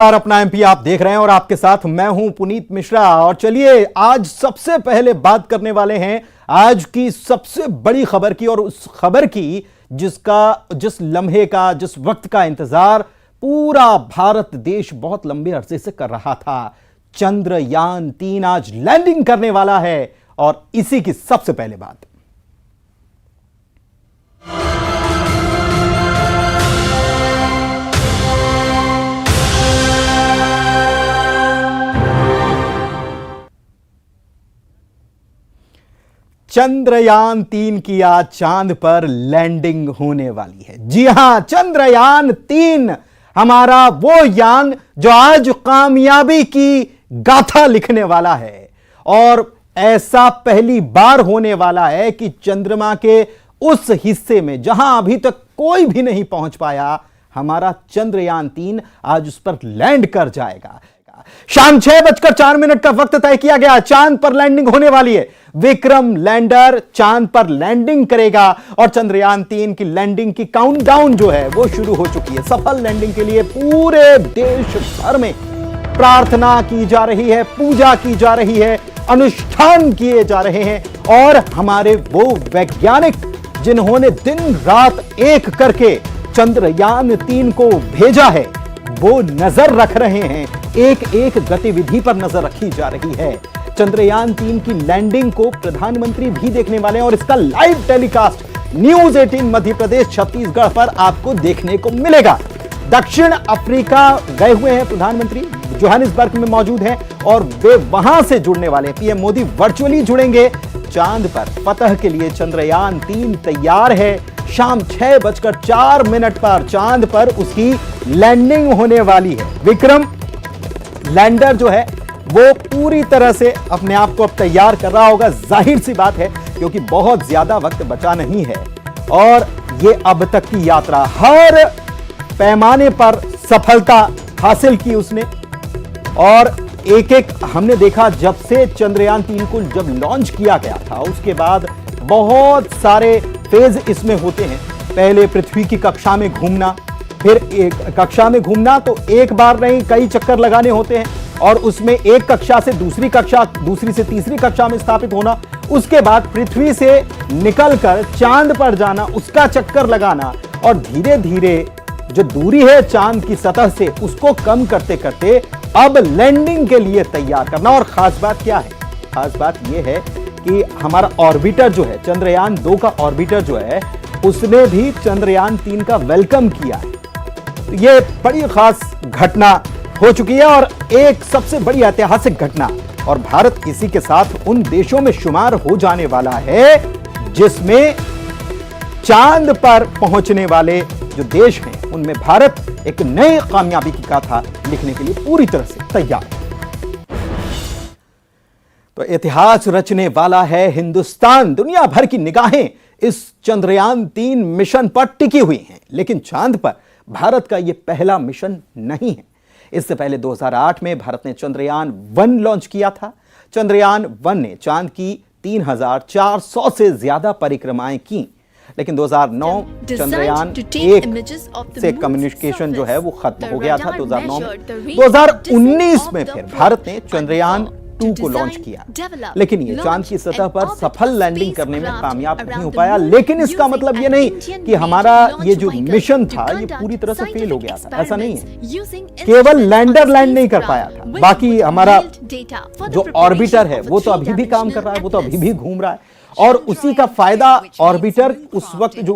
अपना एमपी आप देख रहे हैं और आपके साथ मैं हूं पुनीत मिश्रा। और चलिए आज सबसे पहले बात करने वाले हैं आज की सबसे बड़ी खबर की, और उस खबर की जिस लम्हे का, जिस वक्त का इंतजार पूरा भारत देश बहुत लंबे अरसे से कर रहा था। चंद्रयान-3 आज लैंडिंग करने वाला है और इसी की सबसे पहले बात। चंद्रयान-3 की आज चांद पर लैंडिंग होने वाली है। जी हां, चंद्रयान-3 हमारा वो यान जो आज कामयाबी की गाथा लिखने वाला है। और ऐसा पहली बार होने वाला है कि चंद्रमा के उस हिस्से में जहां अभी तक कोई भी नहीं पहुंच पाया, हमारा चंद्रयान-3 आज उस पर लैंड कर जाएगा। शाम 6:04 का वक्त तय किया गया, चांद पर लैंडिंग होने वाली है। विक्रम लैंडर चांद पर लैंडिंग करेगा और चंद्रयान-3 की लैंडिंग की काउंटडाउन जो है वो शुरू हो चुकी है। सफल लैंडिंग के लिए पूरे देश भर में प्रार्थना की जा रही है, पूजा की जा रही है, अनुष्ठान किए जा रहे हैं। और हमारे वो वैज्ञानिक जिन्होंने दिन रात एक करके चंद्रयान-3 को भेजा है, वो नजर रख रहे हैं, एक एक गतिविधि पर नजर रखी जा रही है। चंद्रयान-3 की लैंडिंग को प्रधानमंत्री भी देखने वाले हैं और इसका live telecast news 18 Madhya Pradesh Chhattisgarh पर आपको देखने को मिलेगा। दक्षिण अफ्रीका गए हुए हैं प्रधानमंत्री, जोहानिसबर्ग में मौजूद हैं और वे वहां से जुड़ने वाले। पीएम मोदी वर्चुअली जुड़ेंगे। चांद पर फतह के लिए चंद्रयान-3 तैयार है। शाम 6:04 पर चांद पर उसकी लैंडिंग होने वाली है। विक्रम लैंडर जो है वो पूरी तरह से अपने आप को अब तैयार कर रहा होगा, जाहिर सी बात है, क्योंकि बहुत ज्यादा वक्त बचा नहीं है। और ये अब तक की यात्रा हर पैमाने पर सफलता हासिल की उसने। और एक एक हमने देखा, जब से चंद्रयान-3 को जब लॉन्च किया गया था उसके बाद बहुत सारे फेज इसमें होते हैं। पहले पृथ्वी की कक्षा में घूमना, फिर एक कक्षा में घूमना तो एक बार नहीं कई चक्कर लगाने होते हैं, और उसमें एक कक्षा से दूसरी कक्षा, दूसरी से तीसरी कक्षा में स्थापित होना, उसके बाद पृथ्वी से निकलकर चांद पर जाना, उसका चक्कर लगाना, और धीरे धीरे जो दूरी है चांद की सतह से उसको कम करते करते अब लैंडिंग के लिए तैयार करना। और खास बात क्या है? खास बात यह है कि हमारा ऑर्बिटर जो है, चंद्रयान-2 का ऑर्बिटर जो है, उसने भी चंद्रयान-3 का वेलकम किया है। तो यह बड़ी खास घटना हो चुकी है और एक सबसे बड़ी ऐतिहासिक घटना, और भारत इसी के साथ उन देशों में शुमार हो जाने वाला है जिसमें चांद पर पहुंचने वाले जो देश हैं उनमें भारत एक नई कामयाबी की गाथा लिखने के लिए पूरी तरह से तैयार है। तो इतिहास रचने वाला है हिंदुस्तान। दुनिया भर की निगाहें इस चंद्रयान-3 मिशन पर टिकी हुई हैं, लेकिन चांद पर भारत का यह पहला मिशन नहीं है। इससे पहले 2008 में भारत ने चंद्रयान-1 लॉन्च किया था। चंद्रयान-1 ने चांद की 3400 से ज्यादा परिक्रमाएं की, लेकिन 2009 चंद्रयान-1 से कम्युनिकेशन जो है वो खत्म हो गया था 2009 में। 2019 में फिर भारत ने चंद्रयान-2 को लॉन्च किया, लेकिन ये चांद की सतह पर सफल लैंडिंग करने में कामयाब नहीं हो पाया। लेकिन इसका मतलब ये नहीं कि हमारा ये जो मिशन था ये पूरी तरह से फेल हो गया था, ऐसा नहीं है। केवल लैंडर लैंड नहीं कर पाया था, बाकी हमारा जो ऑर्बिटर है वो तो अभी भी काम कर रहा है, वो तो अभी भी घूम रहा है। और उसी का फायदा ऑर्बिटर उस वक्त जो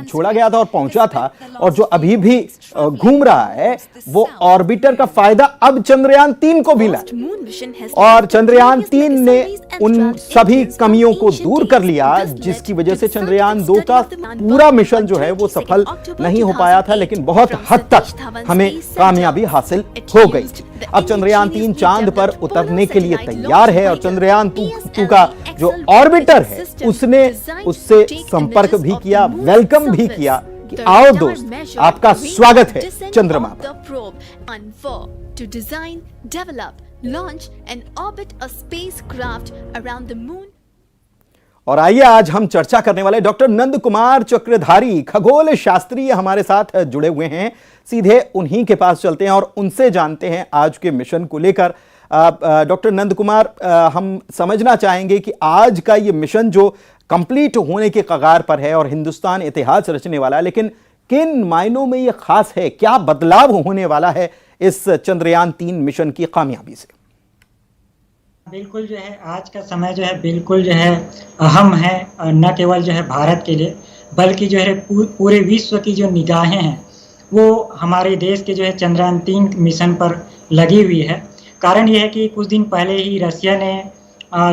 छोड़ा गया था और पहुंचा था और जो अभी भी घूम रहा है, वो ऑर्बिटर का फायदा अब चंद्रयान-3 को मिला। और चंद्रयान-3 ने उन सभी कमियों को दूर कर लिया जिसकी वजह से चंद्रयान-2 का पूरा मिशन जो है वो सफल नहीं हो पाया था, लेकिन बहुत हद तक हमें कामयाबी हासिल हो गई। अब चंद्रयान-3 चांद पर उतरने के लिए तैयार है और चंद्रयान-2 का जो ऑर्बिटर है उसने उससे संपर्क भी किया, वेलकम भी किया कि आओ दोस्त, आपका स्वागत है चंद्रमा पर। और आइए आज हम चर्चा करने वाले डॉक्टर नंद कुमार चक्रधारी खगोल शास्त्री हमारे साथ जुड़े हुए हैं। सीधे उन्हीं के पास चलते हैं और उनसे जानते हैं आज के मिशन को लेकर। डॉक्टर नंद कुमार, हम समझना चाहेंगे कि आज का ये मिशन जो कंप्लीट होने के कगार पर है और हिंदुस्तान इतिहास रचने वाला है, लेकिन किन मायनों में ये खास है, क्या बदलाव होने वाला है इस चंद्रयान 3 मिशन की कामयाबी से? बिल्कुल जो है आज का समय जो है बिल्कुल जो है अहम है, न केवल जो है भारत के लिए बल्कि जो है पूरे विश्व की जो निगाहें हैं वो हमारे देश के जो है चंद्रयान 3 मिशन पर लगी हुई है। कारण यह है कि कुछ दिन पहले ही रसिया ने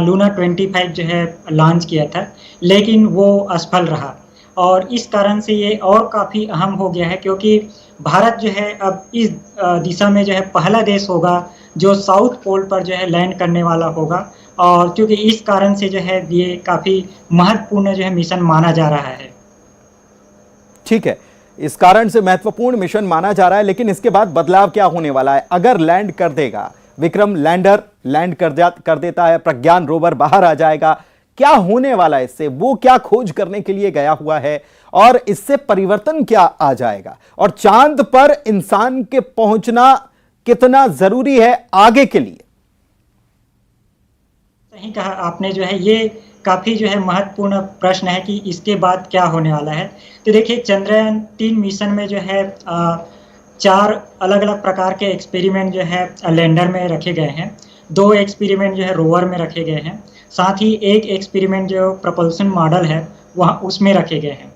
लूना 25 जो है लॉन्च किया था, लेकिन वो असफल रहा और इस कारण से ये और काफ़ी अहम हो गया है, क्योंकि भारत जो है अब इस दिशा में जो है पहला देश होगा जो साउथ पोल पर जो है लैंड करने वाला होगा। और क्योंकि इस कारण से जो है ये काफ़ी महत्वपूर्ण जो है मिशन माना जा रहा है। ठीक है, इस कारण से महत्वपूर्ण मिशन माना जा रहा है, लेकिन इसके बाद बदलाव क्या होने वाला है? अगर लैंड कर देगा विक्रम लैंडर, लैंड कर देता है, प्रज्ञान रोवर बाहर आ जाएगा, क्या होने वाला है इससे? वो क्या खोज करने के लिए गया हुआ है और इससे परिवर्तन क्या आ जाएगा? और चांद पर इंसान के पहुंचना कितना जरूरी है आगे के लिए? सही कहा आपने, जो है ये काफ़ी जो है महत्वपूर्ण प्रश्न है कि इसके बाद क्या होने वाला है। तो देखिए, चंद्रयान 3 मिशन में जो है 4 अलग अलग प्रकार के एक्सपेरिमेंट जो है लैंडर में रखे गए हैं। 2 एक्सपेरिमेंट जो है रोवर में रखे गए हैं, साथ ही एक एक्सपेरिमेंट जो प्रपल्सन मॉडल है वहाँ उसमें रखे गए हैं।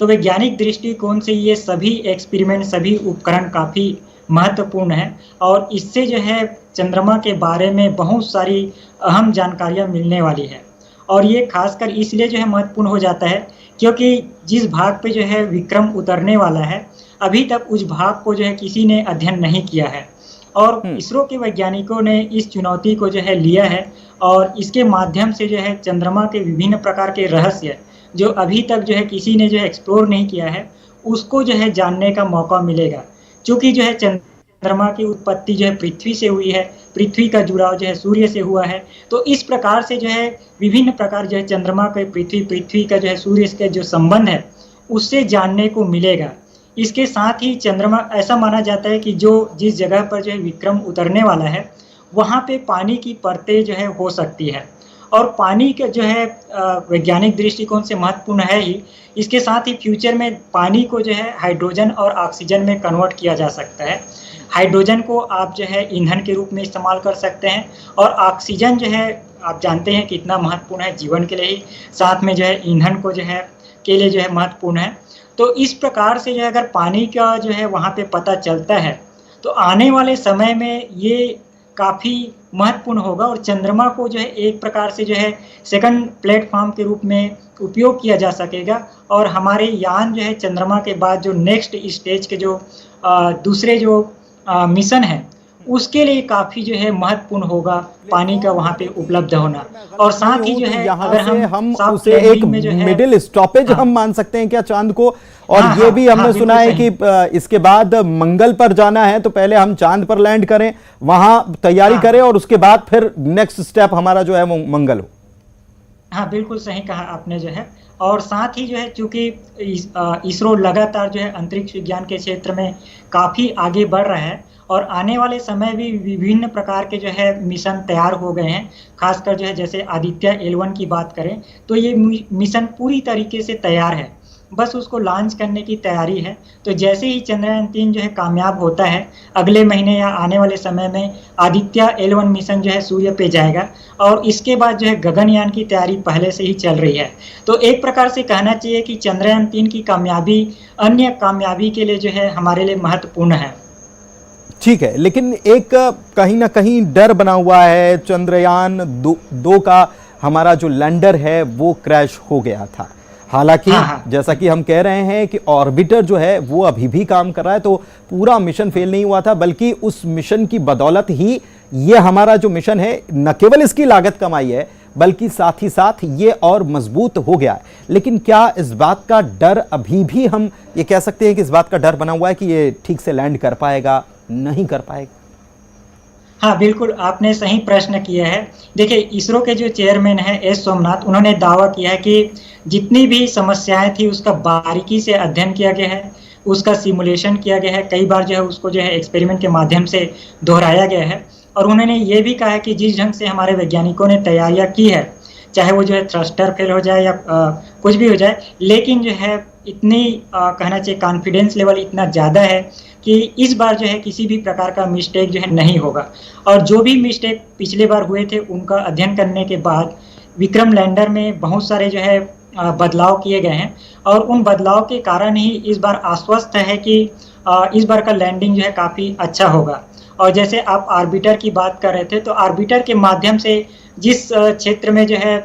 तो वैज्ञानिक दृष्टिकोण से ये सभी एक्सपेरिमेंट, सभी उपकरण काफ़ी महत्वपूर्ण है और इससे जो है चंद्रमा के बारे में बहुत सारी अहम जानकारियाँ मिलने वाली है। और ये खासकर इसलिए जो है महत्वपूर्ण हो जाता है क्योंकि जिस भाग पे जो है विक्रम उतरने वाला है, अभी तक उस भाग को जो है किसी ने अध्ययन नहीं किया है और इसरो के वैज्ञानिकों ने इस चुनौती को जो है लिया है और इसके माध्यम से जो है चंद्रमा के विभिन्न प्रकार के रहस्य जो अभी तक जो है किसी ने जो है एक्सप्लोर नहीं किया है उसको जो है जानने का मौका मिलेगा। क्योंकि जो है चंद्रमा की उत्पत्ति जो है पृथ्वी से हुई है, पृथ्वी का जुड़ाव जो है सूर्य से हुआ है, तो इस प्रकार से जो है विभिन्न प्रकार जो है चंद्रमा के पृथ्वी का जो है सूर्य के जो संबंध है उससे जानने को मिलेगा। इसके साथ ही चंद्रमा, ऐसा माना जाता है कि जो जिस जगह पर जो है विक्रम उतरने वाला है वहाँ पे पानी की परतें जो है हो सकती है और पानी का जो है वैज्ञानिक दृष्टिकोण से महत्वपूर्ण है ही। इसके साथ ही फ्यूचर में पानी को जो है हाइड्रोजन और ऑक्सीजन में कन्वर्ट किया जा सकता है। हाइड्रोजन को आप जो है ईंधन के रूप में इस्तेमाल कर सकते हैं और ऑक्सीजन जो है आप जानते हैं कितना महत्वपूर्ण है जीवन के लिए ही, साथ में जो है ईंधन को जो है के लिए जो है महत्वपूर्ण है। तो इस प्रकार से जो है अगर पानी का जो है वहाँ पे पता चलता है तो आने वाले समय में ये काफ़ी महत्वपूर्ण होगा और चंद्रमा को जो है एक प्रकार से जो है सेकंड प्लेटफॉर्म के रूप में उपयोग किया जा सकेगा और हमारे यान जो है चंद्रमा के बाद जो नेक्स्ट स्टेज के जो दूसरे जो मिशन है उसके लिए काफ़ी जो है महत्वपूर्ण होगा पानी का वहाँ पे उपलब्ध होना। और साथ ही जो है अगर हम उसे एक मिडिल स्टॉपेज हम मान सकते हैं क्या चांद को? और ये भी हमने सुना है कि इसके बाद मंगल पर जाना है तो पहले हम चांद पर लैंड करें, वहां तैयारी करें और उसके बाद फिर नेक्स्ट स्टेप हमारा जो है वो मंगल हो। हाँ, बिल्कुल सही कहा आपने जो है। और साथ ही जो है चूंकि इसरो लगातार जो है अंतरिक्ष विज्ञान के क्षेत्र में काफ़ी आगे बढ़ रहा है और आने वाले समय भी विभिन्न प्रकार के जो है मिशन तैयार हो गए हैं। खासकर जो है जैसे आदित्य L1 की बात करें तो ये मिशन पूरी तरीके से तैयार है, बस उसको लॉन्च करने की तैयारी है। तो जैसे ही चंद्रयान 3 जो है कामयाब होता है, अगले महीने या आने वाले समय में आदित्य L1 मिशन जो है सूर्य पे जाएगा और इसके बाद जो है गगनयान की तैयारी पहले से ही चल रही है। तो एक प्रकार से कहना चाहिए कि चंद्रयान 3 की कामयाबी अन्य कामयाबी के लिए जो है हमारे लिए महत्वपूर्ण है। ठीक है, लेकिन एक कहीं ना कहीं डर बना हुआ है। चंद्रयान 2 का हमारा जो लैंडर है वो क्रैश हो गया था। हालांकि जैसा कि हम कह रहे हैं कि ऑर्बिटर जो है वो अभी भी काम कर रहा है, तो पूरा मिशन फेल नहीं हुआ था, बल्कि उस मिशन की बदौलत ही ये हमारा जो मिशन है न केवल इसकी लागत कम आई है बल्कि साथ ही साथ ये और मजबूत हो गया है। लेकिन क्या इस बात का डर अभी भी हम ये कह सकते हैं कि इस बात का डर बना हुआ है कि ये ठीक से लैंड कर पाएगा, नहीं कर पाएगा? हाँ, बिल्कुल, आपने सही प्रश्न किया है। देखिए, इसरो के जो चेयरमैन हैं एस सोमनाथ, उन्होंने दावा किया है कि जितनी भी समस्याएँ थी उसका बारीकी से अध्ययन किया गया है, उसका सिमुलेशन किया गया है, कई बार जो है उसको जो है एक्सपेरिमेंट के माध्यम से दोहराया गया है। और उन्होंने ये भी कहा है कि जिस ढंग से हमारे वैज्ञानिकों ने तैयारियाँ की है, चाहे वो जो है थ्रस्टर फेल हो जाए या कुछ भी हो जाए, लेकिन जो है इतनी कहना चाहिए कॉन्फिडेंस लेवल इतना ज़्यादा है कि इस बार जो है किसी भी प्रकार का मिस्टेक जो है नहीं होगा। और जो भी मिस्टेक पिछले बार हुए थे उनका अध्ययन करने के बाद विक्रम लैंडर में बहुत सारे जो है बदलाव किए गए हैं और उन बदलाव के कारण ही इस बार आश्वस्त है कि इस बार का लैंडिंग जो है काफ़ी अच्छा होगा। और जैसे आप आर्बिटर की बात कर रहे थे, तो आर्बिटर के माध्यम से जिस क्षेत्र में जो है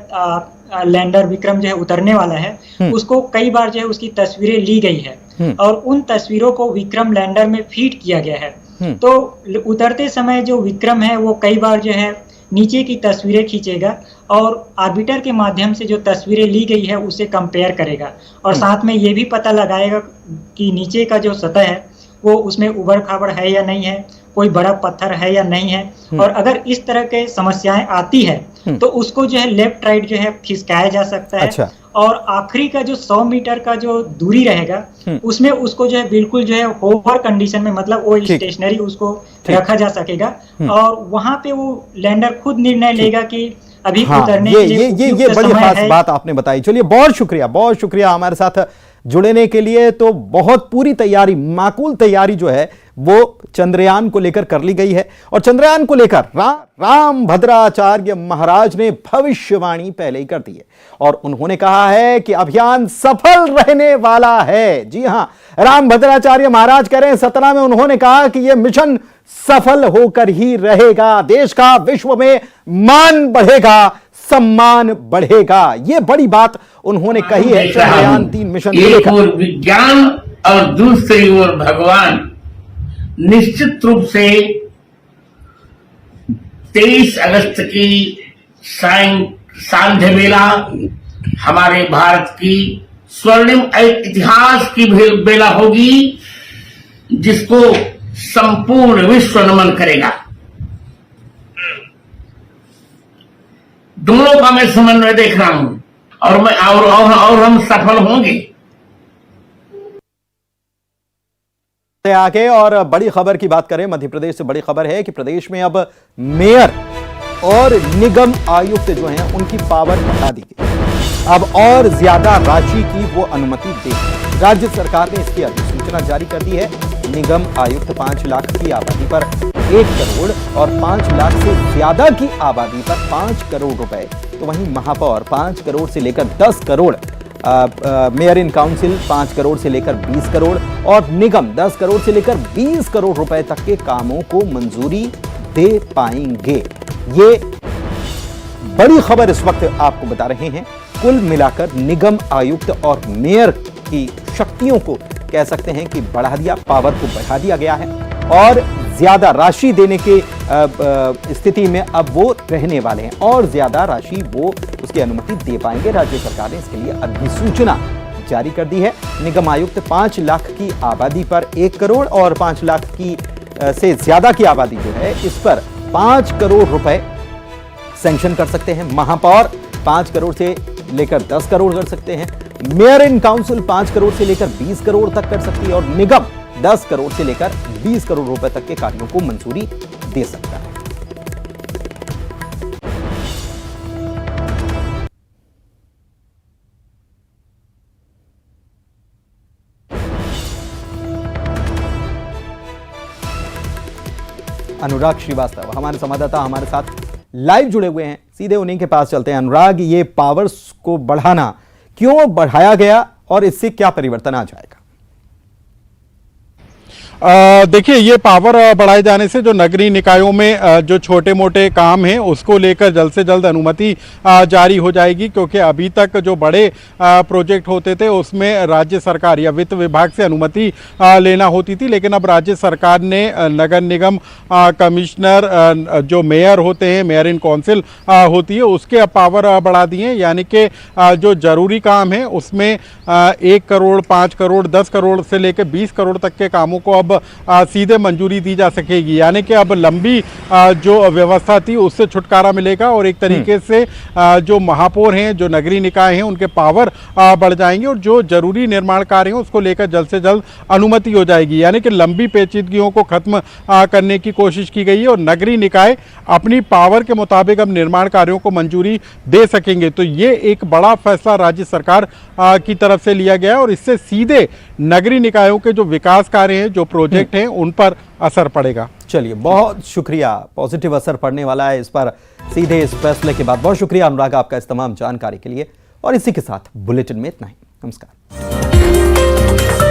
लैंडर विक्रम जो है उतरने वाला है, उसको कई बार जो है उसकी तस्वीरें ली गई है और उन तस्वीरों को विक्रम लैंडर में फीड किया गया है। तो उतरते समय जो विक्रम है वो कई बार जो है नीचे की तस्वीरें खींचेगा और आर्बिटर के माध्यम से जो तस्वीरें ली गई है उसे कंपेयर करेगा और साथ में ये भी पता लगाएगा कि नीचे का जो सतह है वो उसमें उबड़ खाबड़ है या नहीं है, कोई बड़ा पत्थर है या नहीं है। और अगर इस तरह के समस्याएं आती है तो उसको जो है लेफ्ट राइट जो है खिसकाया जा सकता है। अच्छा। और आखिरी का जो 100 मीटर का जो दूरी रहेगा उसमें उसको जो है बिल्कुल जो है होवर कंडीशन में, मतलब वो स्टेशनरी उसको रखा जा सकेगा और वहां पे वो लैंडर खुद निर्णय लेगा कि अभी उतरने के लिए ये बड़ी खास बात आपने बताई। चलिए, बहुत शुक्रिया हमारे साथ जुड़ने के लिए। तो बहुत पूरी तैयारी, माकूल तैयारी जो है वो चंद्रयान को लेकर कर ली गई है और चंद्रयान को लेकर राम भद्राचार्य महाराज ने भविष्यवाणी पहले ही कर दी है और उन्होंने कहा है कि अभियान सफल रहने वाला है। जी हां, राम भद्राचार्य महाराज कह रहे हैं, सतना में उन्होंने कहा कि यह मिशन सफल होकर ही रहेगा, देश का विश्व में मान बढ़ेगा, सम्मान बढ़ेगा। यह बड़ी बात उन्होंने कही है चंद्रयान 3 मिशन को लेकर। एक ओर विज्ञान और दूसरी ओर भगवान। निश्चित रूप से 23 अगस्त की सांध्य बेला हमारे भारत की स्वर्णिम इतिहास की बेला होगी जिसको संपूर्ण विश्व नमन करेगा। दोनों का मैं समन्वय देख रहा हूं और हम सफल होंगे। आगे और बड़ी खबर की बात करें, मध्य प्रदेश से बड़ी खबर है कि प्रदेश में अब मेयर और निगम आयुक्त जो हैं उनकी पावर बढ़ा दी गई। अब और ज्यादा राशि की वो अनुमति देगी। राज्य सरकार ने इसकी अधिसूचना जारी कर दी है। निगम आयुक्त 5 लाख की आबादी पर 1 करोड़ और 5 लाख से ज्यादा की आबादी पर 5 करोड़ रुपए, तो वहीं महापौर 5 करोड़ से लेकर 10 crore, mayor in council 5 crore से लेकर 20 करोड़ और निगम 10 करोड़ से लेकर 20 करोड़ रुपए तक के कामों को मंजूरी दे पाएंगे। ये बड़ी खबर इस वक्त आपको बता रहे हैं। कुल मिलाकर निगम आयुक्त और मेयर की शक्तियों को कह सकते हैं कि बढ़ा दिया, पावर को बढ़ा दिया गया है और ज्यादा राशि देने के स्थिति में अब वो रहने वाले हैं और ज्यादा राशि वो उसकी अनुमति दे पाएंगे। राज्य सरकार ने इसके लिए अधिसूचना जारी कर दी है। निगम आयुक्त 5 लाख की आबादी पर 1 करोड़ और 5 लाख की से ज्यादा की आबादी जो है इस पर 5 करोड़ रुपए सैंक्शन कर सकते हैं। महापौर 5 करोड़ से लेकर 10 करोड़ कर सकते हैं। मेयर इन काउंसिल 5 करोड़ से लेकर 20 करोड़ तक कर सकती है और निगम 10 करोड़ से लेकर 20 करोड़ रुपए तक के कार्यों को मंजूरी दे सकता है। अनुराग श्रीवास्तव हमारे संवाददाता हमारे साथ लाइव जुड़े हुए हैं, सीधे उन्हीं के पास चलते हैं। अनुराग, ये पावर्स को बढ़ाना क्यों बढ़ाया गया और इससे क्या परिवर्तन आ जाएगा? देखिए, ये पावर बढ़ाए जाने से जो नगरीय निकायों में जो छोटे मोटे काम हैं उसको लेकर जल्द से जल्द अनुमति जारी हो जाएगी, क्योंकि अभी तक जो बड़े प्रोजेक्ट होते थे उसमें राज्य सरकार या वित्त विभाग से अनुमति लेना होती थी। लेकिन अब राज्य सरकार ने नगर निगम कमिश्नर जो मेयर होते हैं, मेयर इन काउंसिल होती है, उसके अब पावर बढ़ा दिए हैं। यानी कि जो जरूरी काम है उसमें 1 करोड़, 5 करोड़, 10 करोड़ से लेकर 20 करोड़ तक के कामों को अब अब सीधे मंजूरी दी जा सकेगी, यानी कि अब लंबी जो व्यवस्था थी उससे छुटकारा मिलेगा और एक तरीके से जो महापौर हैं, जो नगरीय निकाय हैं, उनके पावर बढ़ जाएंगे और जो जरूरी निर्माण कार्य हैं उसको लेकर जल्द से जल्द अनुमति हो जाएगी। यानी कि लंबी पेचीदगियों को खत्म करने की कोशिश की गई है और नगरीय निकाय अपनी पावर के मुताबिक अब निर्माण कार्यों को मंजूरी दे सकेंगे। तो ये एक बड़ा फैसला राज्य सरकार की तरफ से लिया गया है और इससे सीधे नगरीय निकायों के जो विकास कार्य हैं, जो प्रोजेक्ट हैं, उन पर असर पड़ेगा। चलिए, बहुत शुक्रिया। पॉजिटिव असर पड़ने वाला है इस पर सीधे इस फैसले के बाद। बहुत शुक्रिया अनुराग आपका इस तमाम जानकारी के लिए। और इसी के साथ बुलेटिन में इतना ही। नमस्कार।